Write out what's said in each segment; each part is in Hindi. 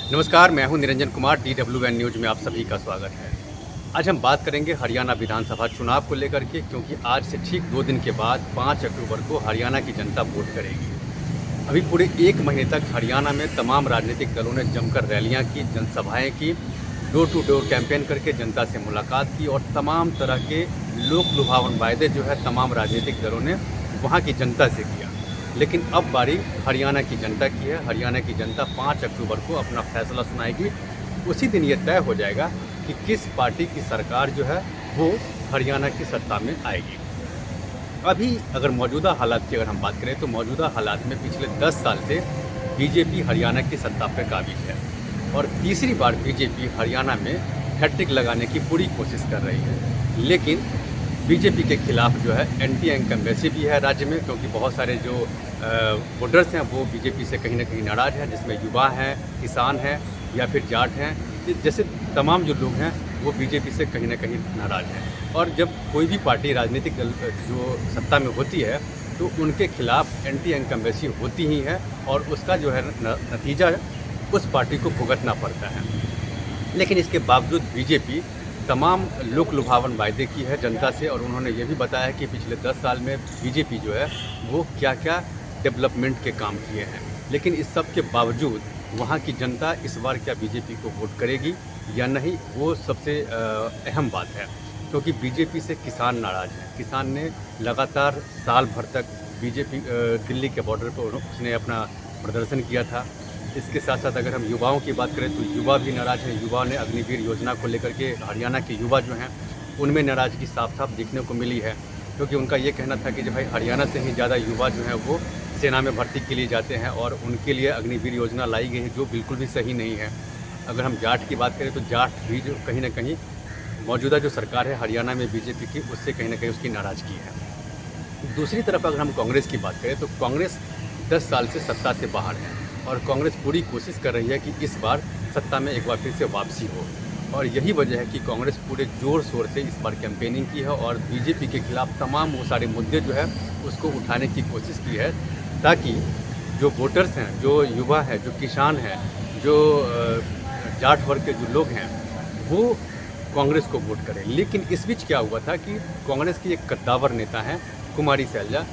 नमस्कार, मैं हूं निरंजन कुमार। DWN न्यूज़ में आप सभी का स्वागत है। आज हम बात करेंगे हरियाणा विधानसभा चुनाव को लेकर के, क्योंकि आज से ठीक 2 दिन के बाद 5 अक्टूबर को हरियाणा की जनता वोट करेगी। अभी पूरे 1 महीने तक हरियाणा में तमाम राजनीतिक दलों ने जमकर रैलियां की, जनसभाएं की, डोर टू डोर कैंपेन करके जनता से मुलाकात की और तमाम तरह के लोक लुभावन वायदे जो है तमाम राजनीतिक दलों ने वहाँ की जनता से किया। लेकिन अब बारी हरियाणा की जनता की है। हरियाणा की जनता 5 अक्टूबर को अपना फैसला सुनाएगी। उसी दिन ये तय हो जाएगा कि किस पार्टी की सरकार जो है वो हरियाणा की सत्ता में आएगी। अभी अगर मौजूदा हालात की अगर हम बात करें तो मौजूदा हालात में पिछले 10 साल से बीजेपी हरियाणा की सत्ता पर काबिज है और तीसरी बार बीजेपी हरियाणा में हैट्रिक लगाने की पूरी कोशिश कर रही है। लेकिन बीजेपी के खिलाफ जो है एंटी इनकम्बेंसी भी है राज्य में, क्योंकि बहुत सारे जो वोटर्स हैं वो बीजेपी से कहीं ना कहीं नाराज़ हैं, जिसमें युवा हैं, किसान हैं या फिर जाट हैं, जैसे तमाम जो लोग हैं वो बीजेपी से कहीं ना कहीं नाराज़ हैं। और जब कोई भी पार्टी राजनीतिक दल जो सत्ता में होती है तो उनके खिलाफ एंटी इनकम्बेंसी होती ही है और उसका जो है नतीजा उस पार्टी को भुगतना पड़ता है। लेकिन इसके बावजूद बीजेपी तमाम लोक लुभावन वायदे की है जनता से और उन्होंने ये भी बताया कि पिछले 10 साल में बीजेपी जो है वो क्या क्या डेवलपमेंट के काम किए हैं। लेकिन इस सब के बावजूद वहाँ की जनता इस बार क्या बीजेपी को वोट करेगी या नहीं, वो सबसे अहम बात है, क्योंकि बीजेपी से किसान नाराज़ हैं। किसान ने लगातार साल भर तक बीजेपी दिल्ली के बॉर्डर पर उसने अपना प्रदर्शन किया था। इसके साथ साथ अगर हम युवाओं की बात करें तो युवा भी नाराज़ हैं। युवाओं ने अग्निवीर योजना को लेकर के हरियाणा के युवा जो हैं उनमें नाराज़गी साफ साफ देखने को मिली है, क्योंकि उनका ये कहना था कि जो भाई हरियाणा से ही ज़्यादा युवा जो हैं वो सेना में भर्ती के लिए जाते हैं और उनके लिए अग्निवीर योजना लाई गई है, जो बिल्कुल भी सही नहीं है। अगर हम जाट की बात करें तो जाट भी जो कहीं ना कहीं मौजूदा जो सरकार है हरियाणा में बीजेपी की, उससे कहीं ना कहीं उसकी नाराज़गी है। दूसरी तरफ अगर हम कांग्रेस की बात करें तो कांग्रेस 10 साल से सत्ता से बाहर है और कांग्रेस पूरी कोशिश कर रही है कि इस बार सत्ता में एक बार फिर से वापसी हो, और यही वजह है कि कांग्रेस पूरे ज़ोर शोर से इस बार कैंपेनिंग की है और बीजेपी के खिलाफ तमाम वो सारे मुद्दे जो है उसको उठाने की कोशिश की है, ताकि जो वोटर्स हैं, जो युवा हैं, जो किसान हैं, जो जाट वर्ग के जो लोग हैं वो कांग्रेस को वोट करें। लेकिन इस बीच क्या हुआ था कि कांग्रेस की एक कद्दावर नेता हैं कुमारी सैलजा,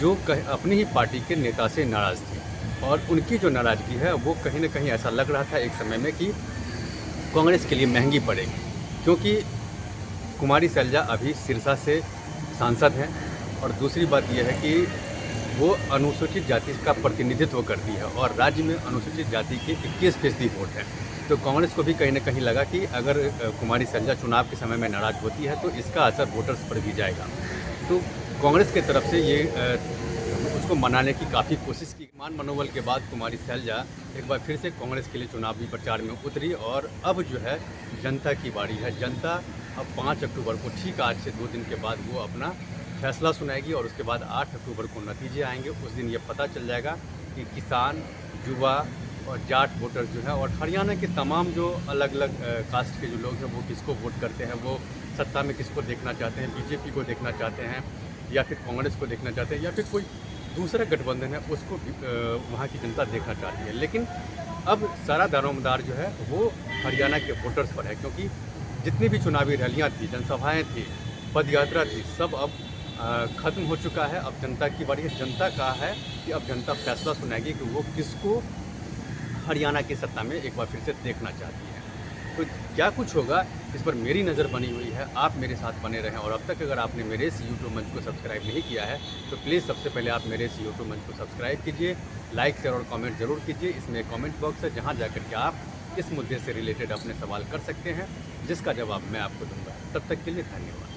जो अपनी ही पार्टी के नेता से नाराज़ थी और उनकी जो नाराज़गी है वो कहीं ना कहीं ऐसा लग रहा था एक समय में कि कांग्रेस के लिए महंगी पड़ेगी, क्योंकि कुमारी सैलजा अभी सिरसा से सांसद हैं और दूसरी बात यह है कि वो अनुसूचित जाति का प्रतिनिधित्व करती है और राज्य में अनुसूचित जाति के 21% वोट हैं। तो कांग्रेस को भी कहीं ना कहीं लगा कि अगर कुमारी सैलजा चुनाव के समय में नाराज़ होती है तो इसका असर वोटर्स पर भी जाएगा। तो कांग्रेस की तरफ से ये उसको मनाने की काफ़ी कोशिश की। मान मनोबल के बाद कुमारी सैलजा एक बार फिर से कांग्रेस के लिए चुनावी प्रचार में उतरी और अब जो है जनता की बारी है। जनता अब 5 अक्टूबर को, ठीक आज से 2 दिन के बाद, वो अपना फैसला सुनाएगी और उसके बाद 8 अक्टूबर को नतीजे आएंगे। उस दिन ये पता चल जाएगा कि किसान, युवा और जाट वोटर जो है और हरियाणा के तमाम जो अलग अलग कास्ट के जो लोग हैं वो किसको वोट करते हैं, वो सत्ता में किसको देखना चाहते हैं, बीजेपी को देखना चाहते हैं या फिर कांग्रेस को देखना चाहते हैं या फिर कोई दूसरा गठबंधन है उसको वहाँ की जनता देखना चाहती है। लेकिन अब सारा दारोमदार जो है वो हरियाणा के वोटर्स पर है, क्योंकि जितनी भी चुनावी रैलियाँ थी, जनसभाएँ थी, पदयात्रा थी, सब अब ख़त्म हो चुका है। अब जनता की बारी है। जनता का है कि अब जनता फैसला सुनाएगी कि वो किसको हरियाणा की सत्ता में एक बार फिर से देखना चाहती है। तो क्या कुछ होगा इस पर मेरी नज़र बनी हुई है। आप मेरे साथ बने रहें और अब तक अगर आपने मेरे इस यूट्यूब मंच को सब्सक्राइब नहीं किया है तो प्लीज़ सबसे पहले आप मेरे इस यूट्यूब मंच को सब्सक्राइब कीजिए, लाइक शेयर और कमेंट ज़रूर कीजिए। इसमें एक कमेंट बॉक्स है जहां जाकर के आप इस मुद्दे से रिलेटेड अपने सवाल कर सकते हैं, जिसका जवाब मैं आपको दूंगा। तब तक के लिए धन्यवाद।